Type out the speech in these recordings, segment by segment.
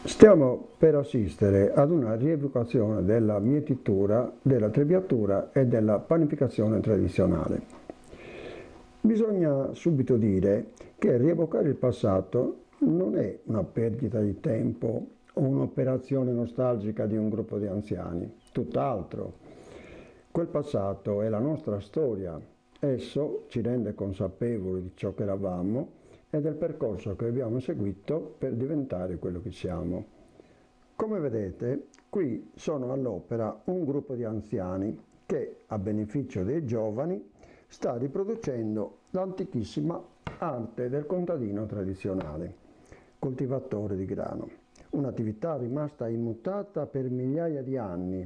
Stiamo per assistere ad una rievocazione della mietitura, della trebbiatura e della panificazione tradizionale. Bisogna subito dire che rievocare il passato non è una perdita di tempo o un'operazione nostalgica di un gruppo di anziani, tutt'altro. Quel passato è la nostra storia, esso ci rende consapevoli di ciò che eravamo e del percorso che abbiamo seguito per diventare quello che siamo. Come vedete, qui sono all'opera un gruppo di anziani che, a beneficio dei giovani, sta riproducendo l'antichissima arte del contadino tradizionale, coltivatore di grano, un'attività rimasta immutata per migliaia di anni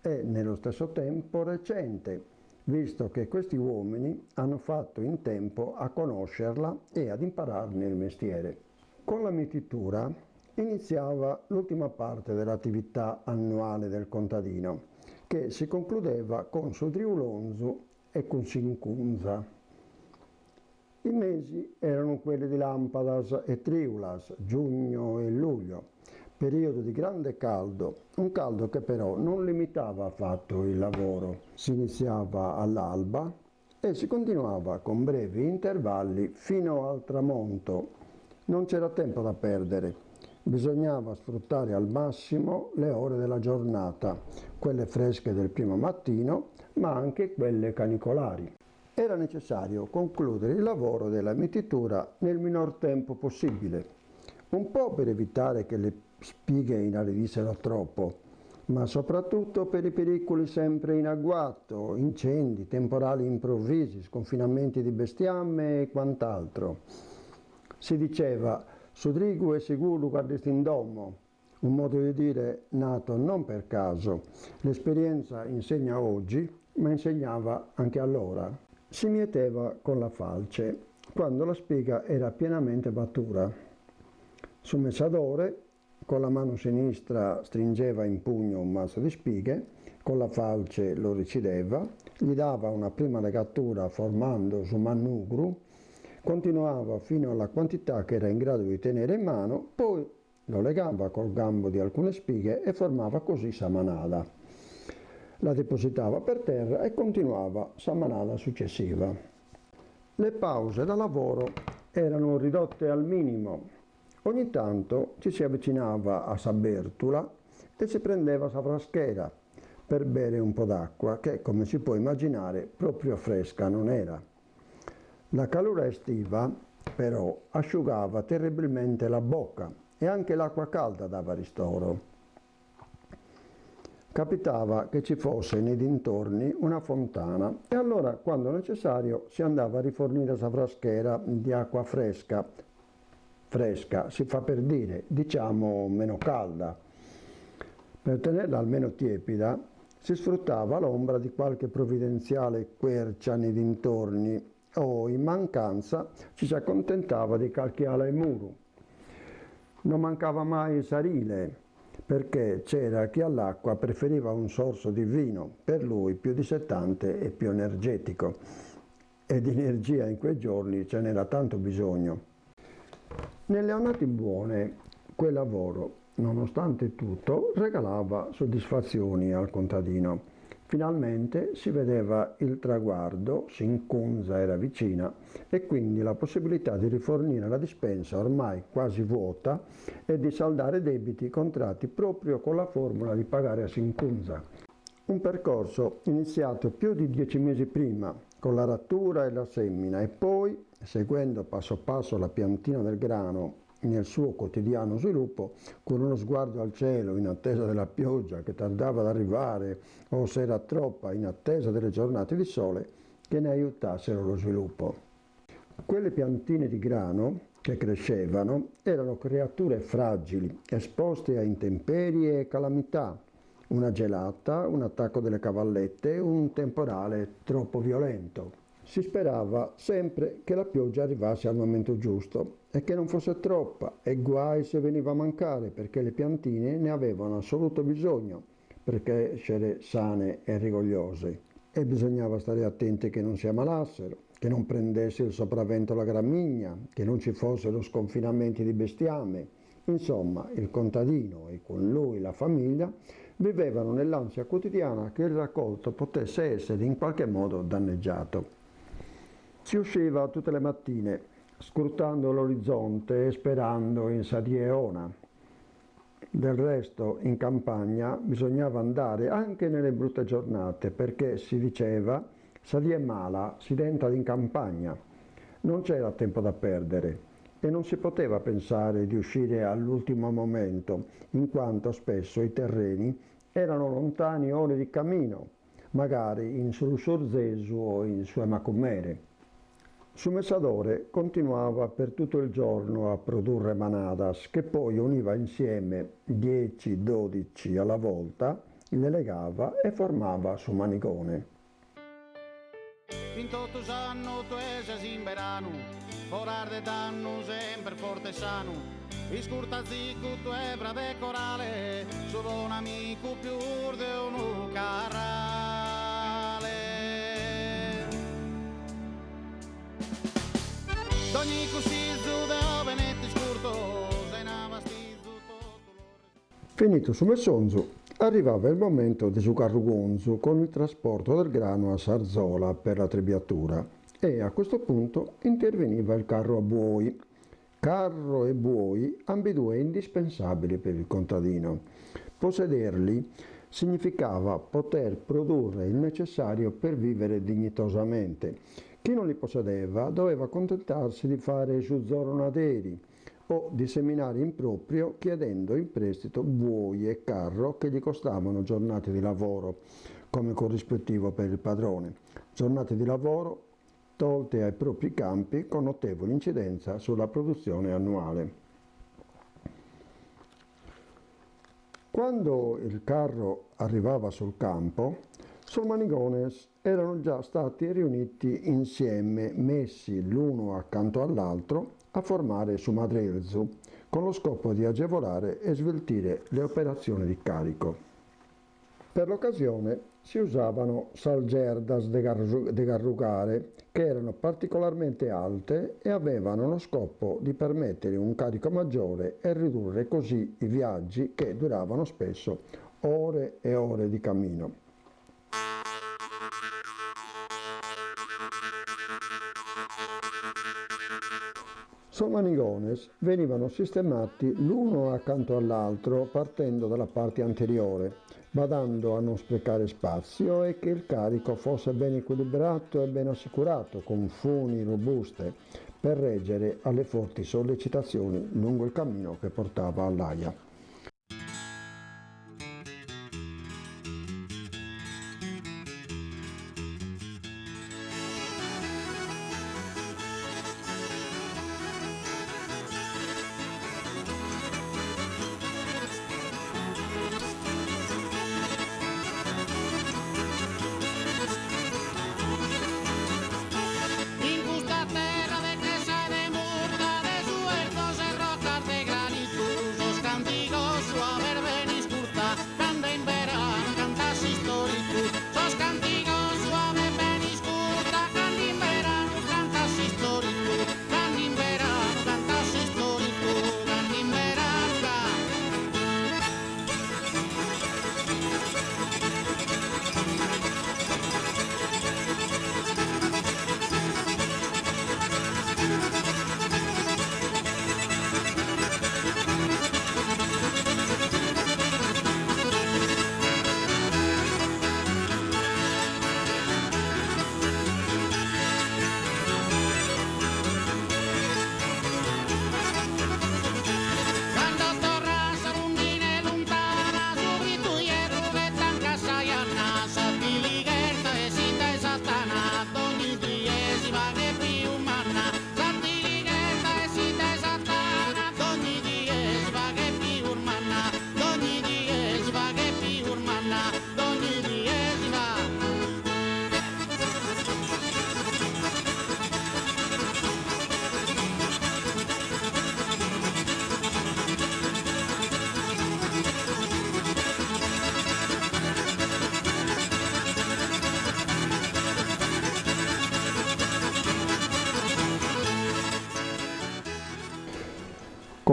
e nello stesso tempo recente, visto che questi uomini hanno fatto in tempo a conoscerla e ad impararne il mestiere. Con la mietitura iniziava l'ultima parte dell'attività annuale del contadino, che si concludeva con Sudriulonzu e con Sincunza. I mesi erano quelli di Lampadas e Triulas, giugno e luglio, periodo di grande caldo, un caldo che però non limitava affatto il lavoro. Si iniziava all'alba e si continuava con brevi intervalli fino al tramonto. Non c'era tempo da perdere, bisognava sfruttare al massimo le ore della giornata, quelle fresche del primo mattino, ma anche quelle canicolari. Era necessario concludere il lavoro della mietitura nel minor tempo possibile, un po' per evitare che le spighe inaridissero troppo, ma soprattutto per i pericoli sempre in agguato, incendi, temporali improvvisi, sconfinamenti di bestiame e quant'altro. Si diceva Sudrigu e Sigulu guardistindomo, un modo di dire nato non per caso. L'esperienza insegna oggi, ma insegnava anche allora. Si mieteva con la falce, quando la spiga era pienamente matura. Sul messadore, con la mano sinistra stringeva in pugno un mazzo di spighe, con la falce lo recideva, gli dava una prima legatura formando su mannugru, continuava fino alla quantità che era in grado di tenere in mano, poi lo legava col gambo di alcune spighe e formava così samanada. La depositava per terra e continuava samanada successiva. Le pause da lavoro erano ridotte al minimo. Ogni tanto ci si avvicinava a Sabertula e si prendeva Savraschera per bere un po' d'acqua che, come si può immaginare, proprio fresca non era. La calura estiva, però, asciugava terribilmente la bocca e anche l'acqua calda dava ristoro. Capitava che ci fosse nei dintorni una fontana e allora, quando necessario, si andava a rifornire Savraschera di acqua fresca, si fa per dire, diciamo meno calda. Per tenerla almeno tiepida si sfruttava l'ombra di qualche provvidenziale quercia nei dintorni o, in mancanza, ci si accontentava di qualche ala e muro. Non mancava mai il sarile, perché c'era chi all'acqua preferiva un sorso di vino, per lui più dissettante e più energetico. E di energia in quei giorni ce n'era tanto bisogno. Nelle annate buone, quel lavoro, nonostante tutto, regalava soddisfazioni al contadino. Finalmente si vedeva il traguardo, Sincunza era vicina, e quindi la possibilità di rifornire la dispensa ormai quasi vuota e di saldare debiti contratti proprio con la formula di pagare a Sincunza. Un percorso iniziato più di 10 mesi prima, con la rattura e la semina, e poi, seguendo passo passo la piantina del grano nel suo quotidiano sviluppo, con uno sguardo al cielo in attesa della pioggia che tardava ad arrivare, o se era troppa in attesa delle giornate di sole che ne aiutassero lo sviluppo. Quelle piantine di grano che crescevano erano creature fragili, esposte a intemperie e calamità, una gelata, un attacco delle cavallette, un temporale troppo violento. Si sperava sempre che la pioggia arrivasse al momento giusto e che non fosse troppa, e guai se veniva a mancare, perché le piantine ne avevano assoluto bisogno per crescere sane e rigogliose. E bisognava stare attenti che non si ammalassero, che non prendesse il sopravvento la gramigna, che non ci fossero sconfinamenti di bestiame, Insomma, il contadino e con lui la famiglia vivevano nell'ansia quotidiana che il raccolto potesse essere in qualche modo danneggiato. Si usciva tutte le mattine, scrutando l'orizzonte e sperando in Sadieona. Del resto, in campagna bisognava andare anche nelle brutte giornate, perché si diceva Sadie è mala, si entra in campagna. Non c'era tempo da perdere e non si poteva pensare di uscire all'ultimo momento, in quanto spesso i terreni erano lontani ore di cammino, magari in Sulsurzesu o in Suemacumere. Su Messadore continuava per tutto il giorno a produrre manadas che poi univa insieme 10-12 alla volta, le legava e formava su Manigone. In tutto sanno tu esas in verano, forar de danno sempre forte e sano. Iscurta zicu tu ebra de corale, su un amico più de un carale. D'ogni cosizzo de venetti scurto, se navastizzo tutto. Finito su Messonzu, arrivava il momento di Sucarrugonzu con il trasporto del grano a Sarzola per la trebbiatura e a questo punto interveniva il carro a buoi. Carro e buoi, ambedue indispensabili per il contadino. Possederli significava poter produrre il necessario per vivere dignitosamente. Chi non li possedeva doveva accontentarsi di fare suzzoronaderi o di seminare in proprio chiedendo in prestito buoi e carro che gli costavano giornate di lavoro come corrispettivo per il padrone. Giornate di lavoro tolte ai propri campi con notevole incidenza sulla produzione annuale. Quando il carro arrivava sul campo, sul Manigones erano già stati riuniti insieme, messi l'uno accanto all'altro, a formare su Madrelzu, con lo scopo di agevolare e sveltire le operazioni di carico. Per l'occasione si usavano salgerdas de garrugare, che erano particolarmente alte e avevano lo scopo di permettere un carico maggiore e ridurre così i viaggi che duravano spesso ore e ore di cammino. Sul Manigones venivano sistemati l'uno accanto all'altro partendo dalla parte anteriore, badando a non sprecare spazio e che il carico fosse ben equilibrato e ben assicurato con funi robuste per reggere alle forti sollecitazioni lungo il cammino che portava all'Aia. Cantigas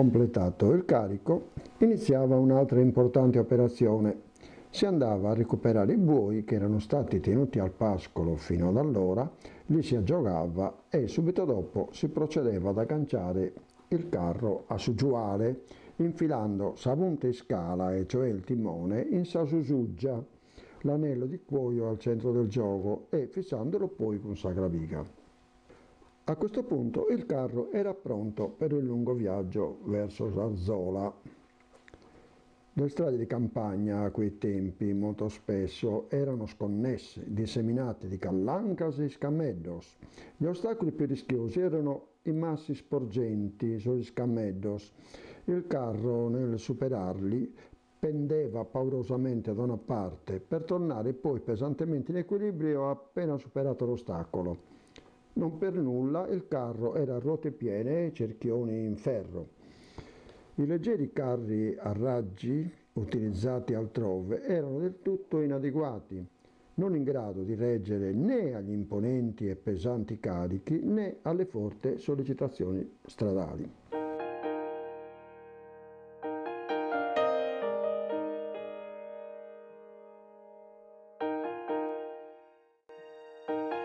Completato il carico, iniziava un'altra importante operazione. Si andava a recuperare i buoi che erano stati tenuti al pascolo fino ad allora, li si aggiogava e subito dopo si procedeva ad agganciare il carro a Sugiuale, infilando Savunte in scala, e cioè il timone, in Sasusuggia, l'anello di cuoio al centro del gioco, e fissandolo poi con Sagraviga. A questo punto il carro era pronto per il lungo viaggio verso Sarzola. Le strade di campagna a quei tempi molto spesso erano sconnesse, disseminate di callancas e scameddos. Gli ostacoli più rischiosi erano i massi sporgenti sugli scameddos. Il carro, nel superarli, pendeva paurosamente da una parte per tornare poi pesantemente in equilibrio appena superato l'ostacolo. Non per nulla il carro era a ruote piene e cerchioni in ferro. I leggeri carri a raggi utilizzati altrove erano del tutto inadeguati, non in grado di reggere né agli imponenti e pesanti carichi né alle forti sollecitazioni stradali.